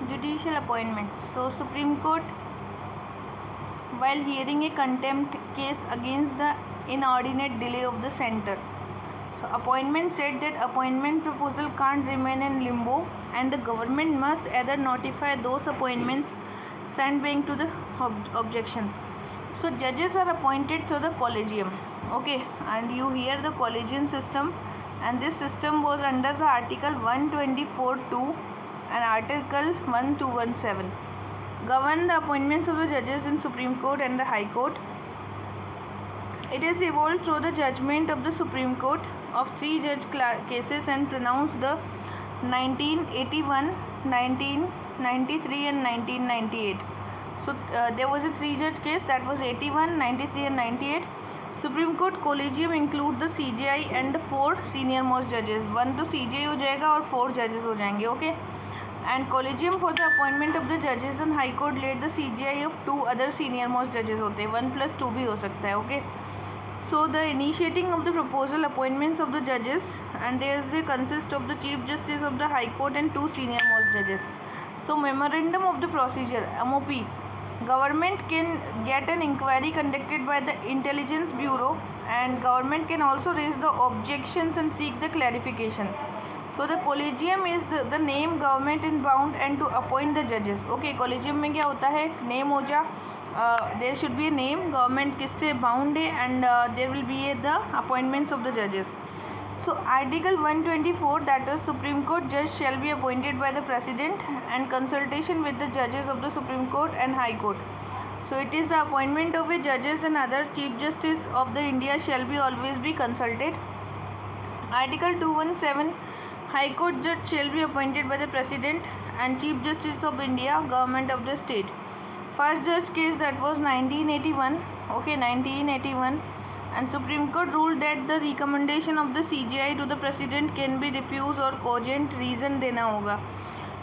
Judicial appointment. So Supreme Court, while hearing a contempt case against the inordinate delay of the center, so appointment said that appointment proposal can't remain in limbo and the government must either notify those appointments sent being to the objections. So judges are appointed through the collegium, okay, and you hear the collegium system, and this system was under the article 124(2) and article 1217 govern the appointments of the judges in Supreme Court and the High Court. It is evolved through the judgment of the Supreme Court of 3 judge cases and pronounced the 1981, 1993 and 1998. So there was a 3 judge case, that was 81, 93 and 98. Supreme Court collegium include the CJI and the 4 senior most judges. 1 तो CJI हो जाएगा और 4 judges हो जाएंगे, okay. And collegium for the appointment of the judges in High Court led the CJI of 2 other senior most judges होते हैं, 1+2 भी हो सकता है, okay. So the initiating of the proposal appointments of the judges, and they consist of the Chief Justice of the High Court and 2 senior most judges. So memorandum of the procedure, MOP. Government can get an inquiry conducted by the Intelligence Bureau, and government can also raise the objections and seek the clarification. So the collegium is the name government is bound and to appoint the judges. Okay, collegium में क्या होता है, name हो जा, there should be a name, government किससे bound है, and there will be the appointments of the judges. So article 124, that is Supreme Court judge shall be appointed by the President and consultation with the judges of the Supreme Court and High Court. So it is the appointment of a judges and other Chief Justice of the India shall be always be consulted. Article 217, High Court judge shall be appointed by the President and Chief Justice of India, Government of the State. First judge case, that was 1981, okay, 1981, and Supreme Court ruled that the recommendation of the CJI to the President can be refused or cogent reason देना होगा.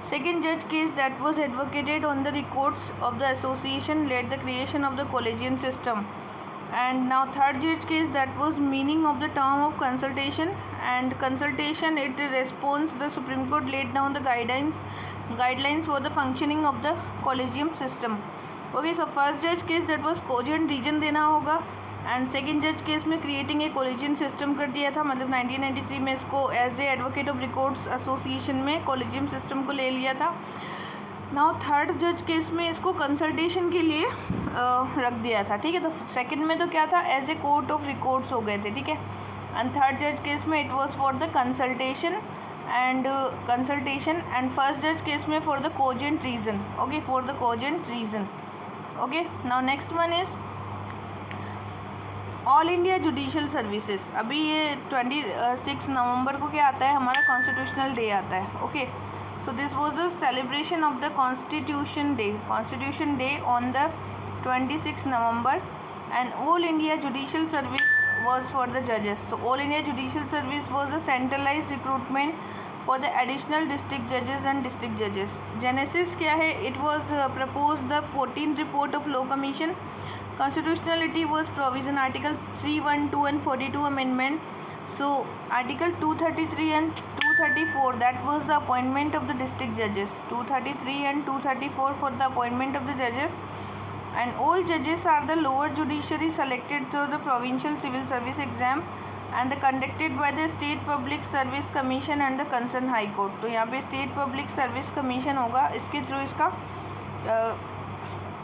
Second judge case, that was advocated on the records of the association led the creation of the collegium system. And now third judge case, that was meaning of the term of consultation, and consultation it responds the Supreme Court laid down the guidelines for the functioning of the collegium system. Okay, so first judge case, that was cogent reason देना होगा, and second जज case में creating a collegium system कर दिया था, मतलब 1993 में इसको as a advocate of records association में कॉलेजियम सिस्टम को ले लिया था. नाउ थर्ड जज केस में इसको कंसल्टेशन के लिए रख दिया था, ठीक है. तो सेकंड में तो क्या था, as a court of records हो गए थे, ठीक है. एंड थर्ड जज केस में it was for the consultation and first जज केस में for the cogent reason, okay, for the cogent reason, okay. Now next one is all India judicial services. अभी ये 26 नवंबर को क्या आता है, हमारा कॉन्स्टिट्यूशनल डे आता है, okay. So this was the celebration of the constitution day on the 26 November, and all India judicial service was for the judges. So all India judicial service was a centralized recruitment for the additional district judges and district judges. Genesis क्या है, it was proposed the 14th report of law commission. Constitutionality was provision article 312 and 42 amendment. So article 233 and 234, that was the appointment of the district judges. 233 and 234 for the appointment of the judges, and all judges are the lower judiciary selected through the provincial civil service exam and conducted by the state public service commission and the concerned high court. तो यहाँ पे state public service commission होगा, इसके through इसका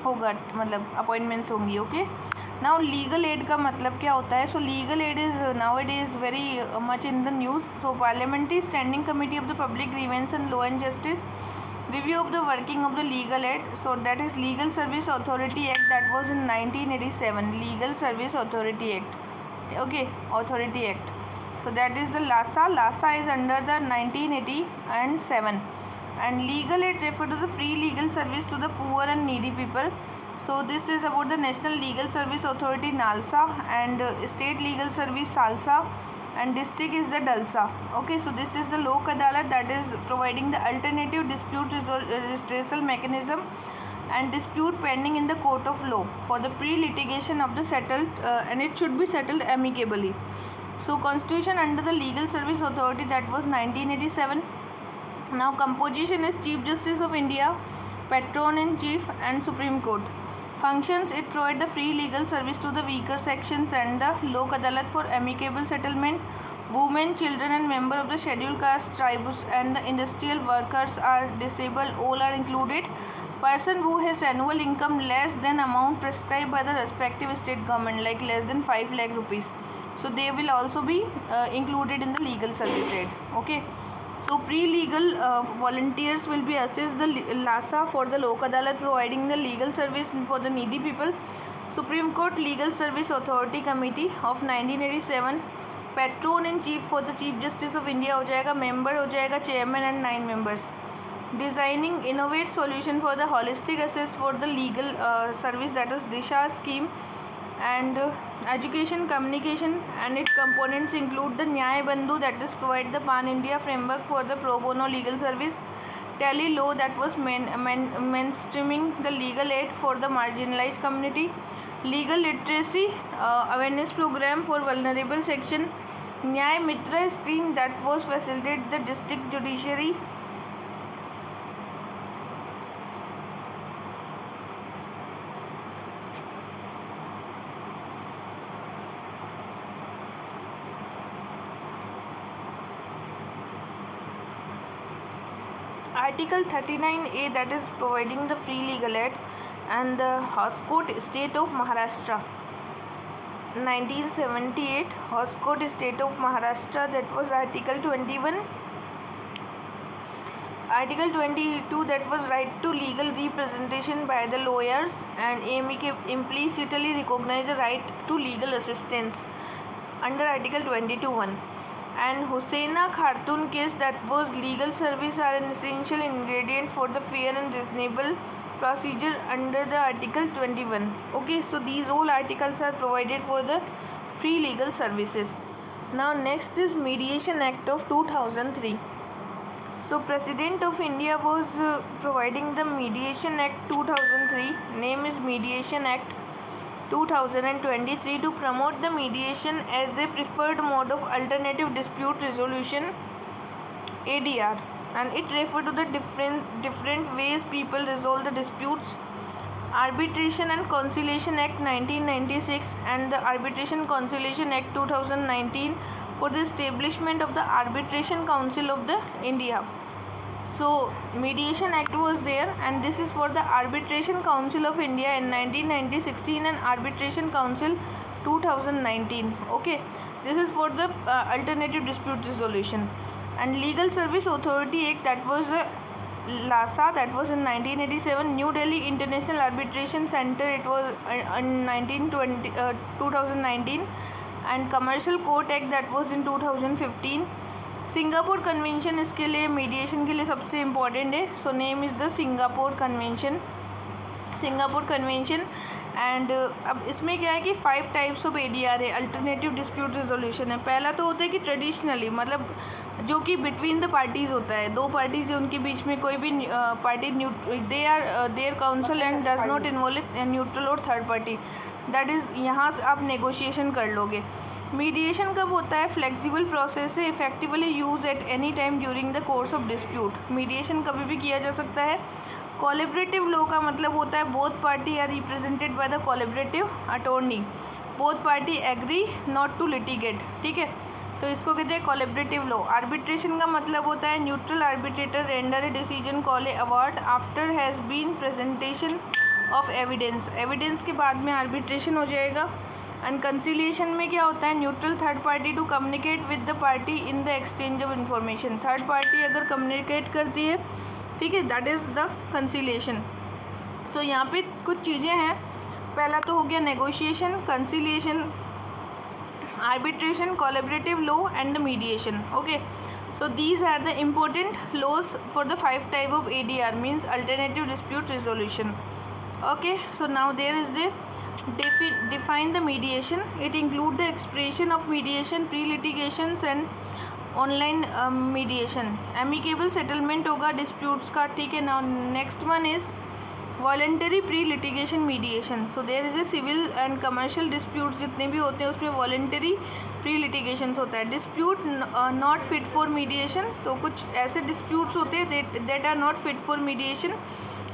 होगा, मतलब appointments होंगी, okay. Now legal aid का मतलब क्या होता है. सो legal aid is now it is very much in the news. So parliamentary standing committee of the public grievance and law and justice review of the working of the legal aid. So that is Legal Service Authority Act, that was in 1987, Legal Service Authority Act, okay, Authority Act. So that is the LASA is under the 1987, and legal aid refer to the free legal service to the poor and needy people. So this is about the National Legal Service Authority NALSA, and State Legal Service SALSA, and district is the DALSA, okay. So this is the Lok Adalat, that is providing the alternative dispute redressal mechanism and dispute pending in the court of law for the pre-litigation of the settled and it should be settled amicably. So constitution under the Legal Service Authority, that was 1987. Now composition is Chief Justice of India, Patron in Chief, and Supreme Court. Functions: it provides the free legal service to the weaker sections and the Lok Adalat for amicable settlement. Women, children, and members of the scheduled caste, tribes, and the industrial workers are disabled. All are included. Person who has annual income less than amount prescribed by the respective state government, like less than 5 lakh rupees. So they will also be included in the legal service aid. Okay. So pre-legal volunteers will be assist the LASA for the Lok Adalat, providing the legal service for the needy people. Supreme Court Legal Service Authority Committee of 1987. Patron in Chief for the Chief Justice of India हो जाएगा. Member हो जाएगा Chairman and 9 members. Designing innovate solution for the holistic access for the legal service, that is Disha scheme. And education, communication and its components include the Nyay Bandhu, that is provide the pan India framework for the pro bono legal service. Tele law, that was mainstreaming the legal aid for the marginalized community. Legal literacy awareness program for vulnerable section. Nyay Mitra scheme, that was facilitate the district judiciary. Article 39A, that is providing the free legal aid. And the Hoskote State of Maharashtra, 1978, Hoskote State of Maharashtra, that was Article 21. Article 22, that was right to legal representation by the lawyers, and implicitly recognize the right to legal assistance under Article 22(1). And Husaina Khartoon case, that was legal service are an essential ingredient for the fair and reasonable procedure under the Article 21. Okay, so these all articles are provided for the free legal services. Now next is Mediation Act of 2003. So President of India was providing the Mediation Act 2003. Name is Mediation Act 2023 to promote the mediation as a preferred mode of alternative dispute resolution, ADR, and it refers to the different ways people resolve the disputes. Arbitration and Conciliation Act 1996 and the Arbitration Conciliation Act 2019 for the establishment of the Arbitration Council of the India. So Mediation Act was there, and this is for the Arbitration Council of India in 1916 and Arbitration Council 2019. Okay, this is for the alternative dispute resolution. And Legal Service Authority Act, that was LASA, that was in 1987. New Delhi International Arbitration Center, it was in 2019. And Commercial Court Act, that was in 2015. Singapore convention इसके लिए mediation के लिए सबसे important है. So name is the Singapore convention. And अब इसमें क्या है कि 5 टाइप्स ऑफ ADR है, अल्टरनेटिव डिस्प्यूट रिजोल्यूशन है. पहला तो होता है कि ट्रेडिशनली, मतलब जो कि बिटवीन द पार्टीज़ होता है, दो पार्टीज़ है, उनके बीच में कोई भी party they are their counsel and does not involve neutral और थर्ड पार्टी, दैट इज़ यहाँ से आप नेगोशिएशन कर लोगे. मीडिएशन कब होता है? फ्लेक्सिबल प्रोसेस है, effectively use at any time during the course of dispute. Mediation कभी भी किया जा सकता है. कोलैबोरेटिव लॉ का मतलब होता है both party are represented by the collaborative attorney. Both party agree not to litigate. ठीक है, तो इसको कहते हैं कोलैबोरेटिव लॉ. आर्बिट्रेशन का मतलब होता है neutral arbitrator render a decision call a award after has been presentation of evidence. Evidence के बाद में आर्बिट्रेशन हो जाएगा. एंड कंसिलिएशन में क्या होता है? Neutral third party to communicate with the party in the exchange of information. Third party अगर कम्युनिकेट करती है, ठीक है, that is the conciliation. So यहाँ पे कुछ चीज़ें हैं. पहला तो हो गया negotiation, conciliation, arbitration, collaborative law and the mediation. Okay, so these are the important laws for the 5 type of ADR, means alternative dispute resolution. Okay, so now there is the define the mediation. It include the expression of mediation, pre-litigations and online mediation. Amicable settlement होगा disputes का. ठीक है. Now next one is voluntary pre litigation mediation, so there is a civil and commercial dispute जितने भी होते हैं उसमें voluntary pre litigation होता है. Dispute not fit for mediation, तो कुछ ऐसे डिस्प्यूट्स होते हैं that are not fit for mediation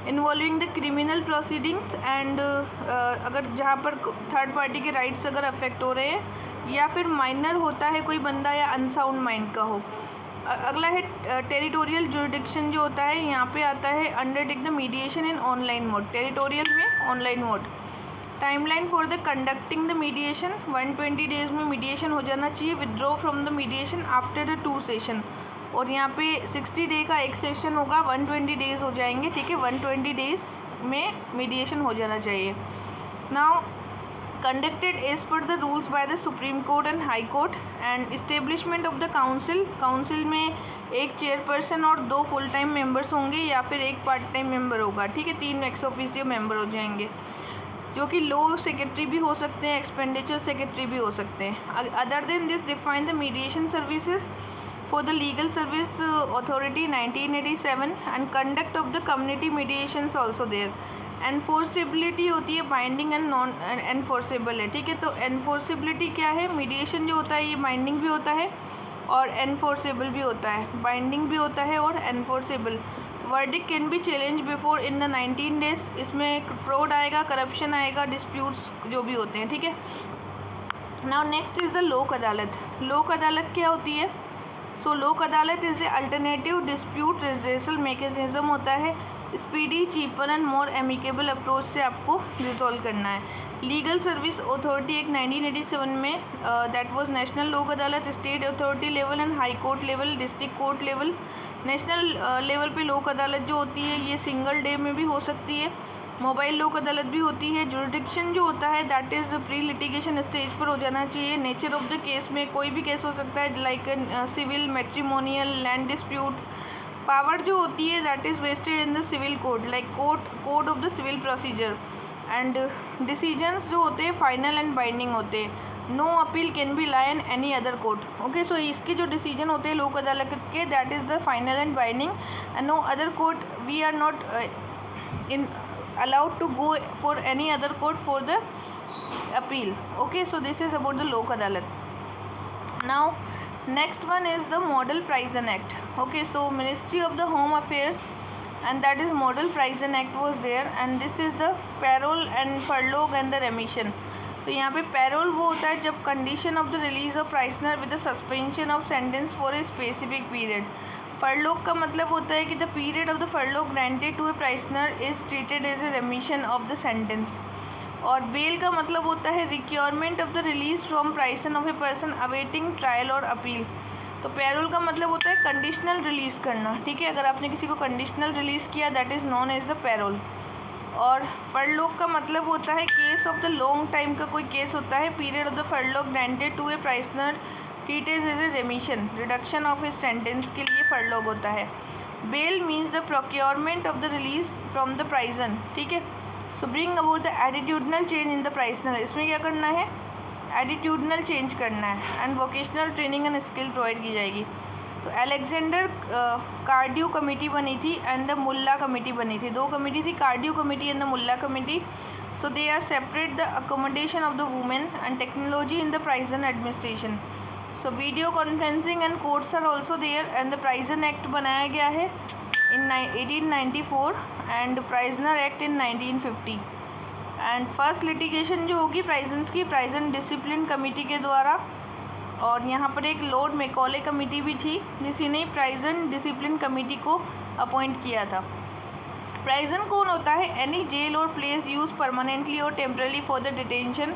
involving the criminal proceedings and अगर जहाँ पर थर्ड पार्टी के राइट्स अगर अफेक्ट हो रहे हैं या फिर माइनर होता है कोई बंदा या अनसाउंड माइंड का हो. अगला है टेरिटोरियल जुरिडिक्शन जो होता है, यहाँ पे आता है undertake the mediation in online mode. Territorial में online mode. Timeline for the conducting the mediation, 120 days में मीडिएशन हो जाना चाहिए. Withdraw from the mediation after the 2 session, और यहाँ पे 60 डे का एक सेशन होगा, 120 डेज हो जाएंगे. ठीक है, 120 डेज में मीडिएशन हो जाना चाहिए. Now conducted as per the rules by the Supreme Court and High Court and establishment of the council. Council में एक चेयरपर्सन और 2 फुल टाइम मेंबर्स होंगे या फिर एक पार्ट टाइम मेंबर होगा. ठीक है, 3 एक्स ऑफिशियो मेंबर हो जाएंगे जो कि लॉ सेक्रेटरी भी हो सकते हैं, एक्सपेंडिचर सेक्रेटरी भी हो सकते हैं. Other than this define the mediation services for the legal service authority 1987 and conduct of the community mediations also there. Enforceability होती है, बाइंडिंग एंड नॉन एनफोर्सेबल है. ठीक है, तो एनफोर्सेबिलिटी क्या है, मीडिएशन जो होता है ये बाइंडिंग भी होता है और एनफोर्सेबल भी होता है. बाइंडिंग भी होता है और enforceable. Verdict can be challenge before in the 19 days. इसमें फ्रॉड आएगा, करप्शन आएगा, डिस्प्यूट्स जो भी होते हैं. ठीक है, नाउ नेक्स्ट इज़ द लोक अदालत. लोक अदालत क्या होती है? So Lok Adalat is a alternative dispute resolution mechanism होता है. Speedy, cheaper and more amicable approach से आपको रिजॉल्व करना है. लीगल सर्विस अथॉरिटी एक 1987 में दैट वाज नेशनल लोक अदालत. State authority level and high court level, district court level. National level पे लोक अदालत जो होती है ये सिंगल डे में भी हो सकती है. मोबाइल लोक अदालत भी होती है. जुरिडिक्शन जो होता है that is pre litigation stage पर हो जाना चाहिए. नेचर ऑफ द केस में कोई भी केस हो सकता है like civil, matrimonial, land dispute. Power जो होती है that is vested in the civil code like code of the civil procedure. And decisions जो होते हैं फाइनल एंड बाइंडिंग होते हैं. No appeal can be lie in any other court. Okay, so इसके जो डिसीजन होते हैं लोक अदालत के that is the final and binding and no other court we are not in allowed to go for any other court for the appeal. Okay, so this is about the lok adalat. Now next one is the Model Prison Act. Okay, so Ministry of the Home Affairs and that is Model Prison Act was there and this is the parole and furlough and the remission. तो यहाँ पे payroll वो होता है जब condition of the release of prisoner with the suspension of sentence for a specific period. Furlough का मतलब होता है कि the period of the furlough granted to a prisoner is treated as a remission of the sentence. और bail का मतलब होता है requirement of the release from prison of a person awaiting trial और अपील. तो पैरोल का मतलब होता है कंडीशनल रिलीज़ करना. ठीक है, अगर आपने किसी को कंडीशनल रिलीज़ किया that is known as the parole. और फरलोक का मतलब होता है case of the long time का कोई केस होता है. Period of the furlough granted to a prisoner treated as a remission, reduction of his sentence के लिए फरलोक होता है. Bail means the procurement of the release from the prison. ठीक है, so bring about the attitudinal change in the प्राइजनर. इसमें क्या करना है, एटीट्यूडनल चेंज करना है and vocational training and skill provide की जाएगी. तो अलेक्जेंडर कार्डियो कमेटी बनी थी एंड द मुल्ला कमेटी बनी थी. 2 कमेटी थी, cardio committee and the Mulla committee. So they are separate the accommodation of the women and technology in the prison administration. So video conferencing and courts are also there and the prison act बनाया गया है in 1894 and prisoner act in 1950. And first litigation जो होगी प्राइजन्स की प्राइजन discipline committee के द्वारा. और यहाँ पर एक लॉर्ड मैकॉले कमेटी भी थी जिसने प्राइजन डिसिप्लिन कमेटी को अपॉइंट किया था. प्राइजन कौन होता है, एनी जेल और प्लेस यूज परमानेंटली और temporary for the detention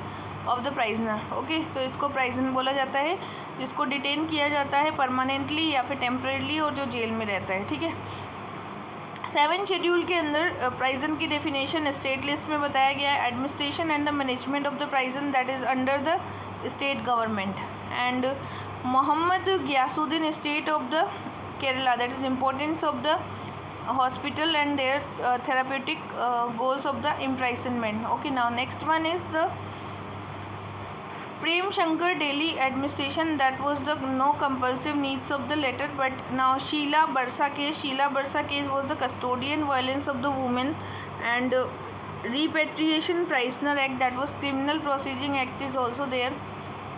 of the prisoner. Okay, तो इसको प्राइजन बोला जाता है जिसको डिटेन किया जाता है परमानेंटली या फिर टेम्पररी और जो जेल में रहता है. ठीक है, 7 शेड्यूल के अंदर प्राइजन की डेफिनेशन स्टेट लिस्ट में बताया गया है. Administration and the management of the prison that is under the state government. And Mohammad Giasuddin state of the Kerala that is importance of the hospital and their therapeutic goals of the imprisonment. Okay, now next one is the Prem Shankar Delhi administration that was the no compulsive needs of the letter. But now Sheila Barsa case was the custodian violence of the woman and repatriation prisoner act, that was criminal proceeding act is also there.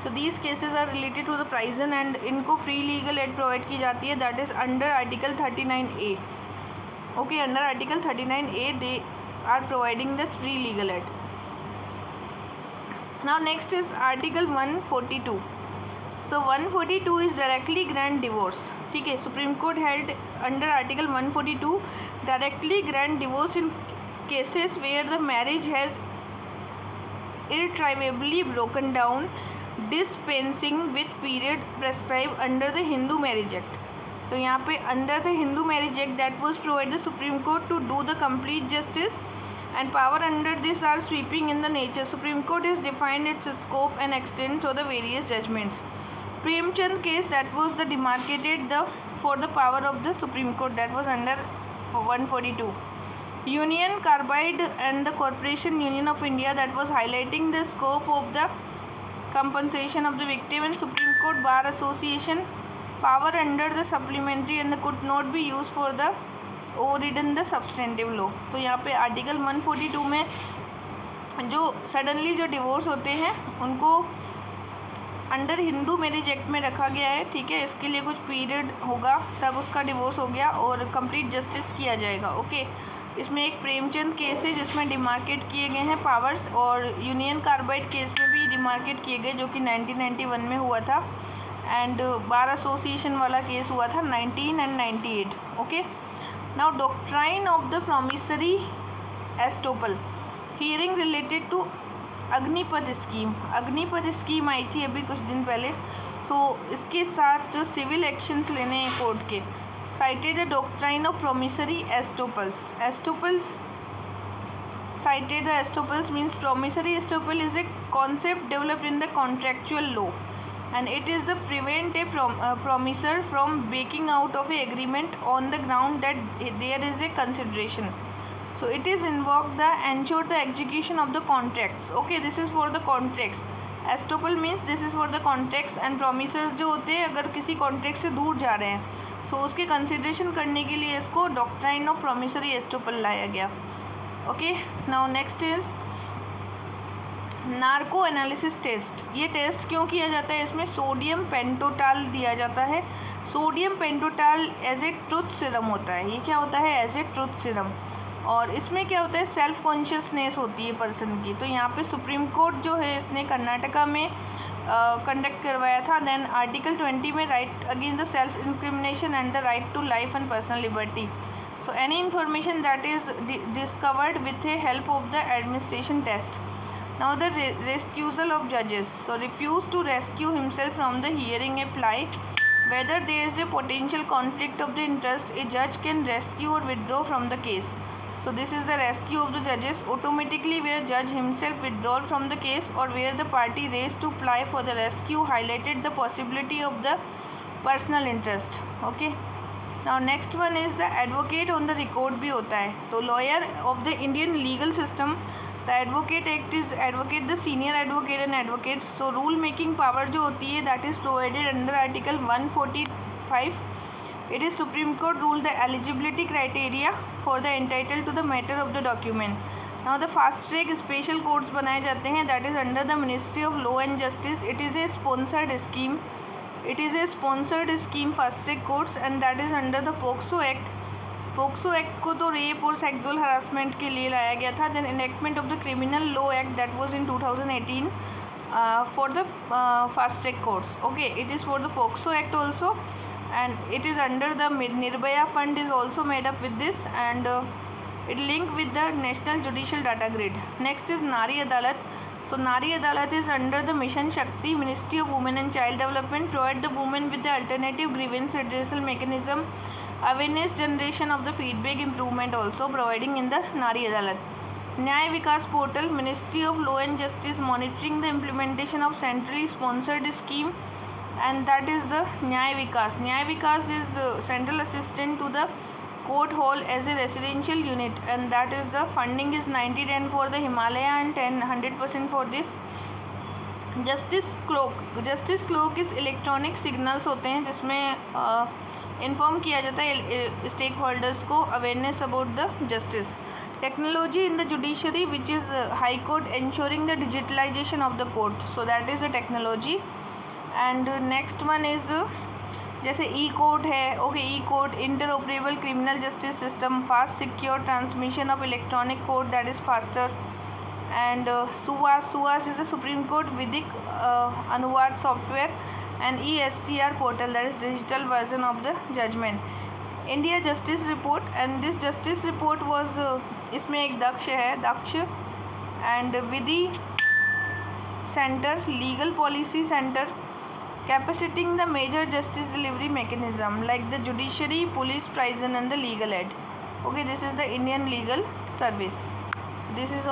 So these cases are related to the prison and इनको free legal aid provide की जाती है, that is under article 39A. Okay, under article 39A they are providing the free legal aid. Now next is article 142. So 142 is directly grant divorce. ठीक है, supreme court held under article 142 directly grant divorce in cases where the marriage has irretrievably broken down, dispensing with period prescribed under the Hindu Marriage Act. तो यहाँ पे under the Hindu Marriage Act that was provided the Supreme Court to do the complete justice, and power under this are sweeping in the nature. Supreme Court has defined its scope and extent to the various judgments. Premchand case, that was the demarcated for the power of the Supreme Court, that was under 142. Union Carbide and the Corporation Union of India, that was highlighting the scope of the compensation of the victim, and Supreme Court Bar Association, power under the supplementary and could not be used for the overridden the substantive law. तो यहाँ पे article 142 में जो suddenly जो divorce होते हैं उनको under Hindu marriage act में रखा गया है. ठीक है, इसके लिए कुछ पीरियड होगा तब उसका डिवोर्स हो गया और कंप्लीट जस्टिस किया जाएगा. ओके, इसमें एक प्रेमचंद केस है जिसमें डिमार्केट किए गए हैं पावर्स, और यूनियन कार्बाइड केस में भी डिमार्केट किए गए जो कि 1991 में हुआ था, एंड बार एसोसिएशन वाला केस हुआ था 19 and 98. Okay, now doctrine of the promissory estoppel, hearing related to Agnipath scheme. Agnipath scheme आई थी अभी कुछ दिन पहले. सो इसके साथ जो सिविल एक्शंस लेने हैं कोर्ट के, cited the doctrine of promissory estoppels. Estoppels cited the estoppels means promissory estoppel is a concept developed in the contractual law, and it is the prevent a promisor from breaking out of a agreement on the ground that there is a consideration. So it is invoked the ensure the execution of the contracts. Okay, this is for the contracts. Estoppel means this is for the contracts, and promisors जो होते हैं अगर किसी contract से दूर जा रहे हैं सो उसके कंसिडरेशन करने के लिए इसको डॉक्ट्राइन ऑफ प्रोमिसरी एस्टोपल लाया गया. Okay, now next is narco analysis test. ये टेस्ट क्यों किया जाता है? इसमें सोडियम पेंटोटाल दिया जाता है. Sodium pentothal as a truth serum होता है. ये क्या होता है? As a truth serum. और इसमें क्या होता है? सेल्फ कॉन्शियसनेस होती है पर्सन की. तो यहाँ पे सुप्रीम कोर्ट जो है इसने कर्नाटका में कंडक्ट करवाया था. देन आर्टिकल 20 में right against the self incrimination and the right to life and personal liberty. So any information that is discovered with a help of the administration test. Now the recusal of जजेस. So refuse to rescue himself from the hearing apply whether there is a potential conflict of the interest, a judge can rescue or withdraw from the case. So this is the rescue of the judges automatically where judge himself withdraw from the case or where the party raised to apply for the rescue highlighted the possibility of the personal interest. Okay, now next one is the advocate on the record भी होता है. तो lawyer of the Indian legal system, the advocate act is advocate the senior advocate and advocate. So rule making power जो होती है that is provided under article 145. It is Supreme Court rule the eligibility criteria for the entitled to the matter of the document. Now the fast track special courts बनाए जाते हैं that is under the Ministry of Law and Justice. It is a sponsored scheme. It is a sponsored scheme fast track courts and that is under the POCSO Act. POCSO act को तो rape और sexual harassment के लिए लाया गया था. Then enactment of the criminal law act that was in 2018 for the fast track courts. Okay, it is for the POCSO act also and it is under the Nirbhaya fund is also made up with this and it link with the national judicial data grid. Next is Nari Adalat. So Nari Adalat is under the Mission Shakti, Ministry of Women and Child Development, provide the women with the alternative grievance redressal mechanism, awareness generation of the feedback improvement also providing in the Nari Adalat. Nyay Vikas Portal, Ministry of Law and Justice monitoring the implementation of centrally sponsored scheme and that is the Nyay Vikas. Nyay Vikas is the central assistant to the court hall as a residential unit and that is the funding is 90-10 for the Himalaya and 100% for this. Justice clock is electronic signals होते हैं जिसमें inform किया जाता है stake holders को awareness about the justice. Technology in the judiciary, which is High Court, ensuring the digitalization of the court. So that is the technology. And next one is जैसे ई court है, okay, E court interoperable criminal justice system, fast secure transmission of electronic court that is faster. And SUVAS is the Supreme Court Vidik Anuvad software, and ESCR portal, that is digital version of the judgment. India Justice Report, and this Justice Report was इसमें एक दक्ष है, दक्ष, and Vidhi centre, legal policy centre, capaciting the major justice delivery mechanism like the judiciary, police, prison and the legal aid. Okay, this is the Indian legal service. This is all.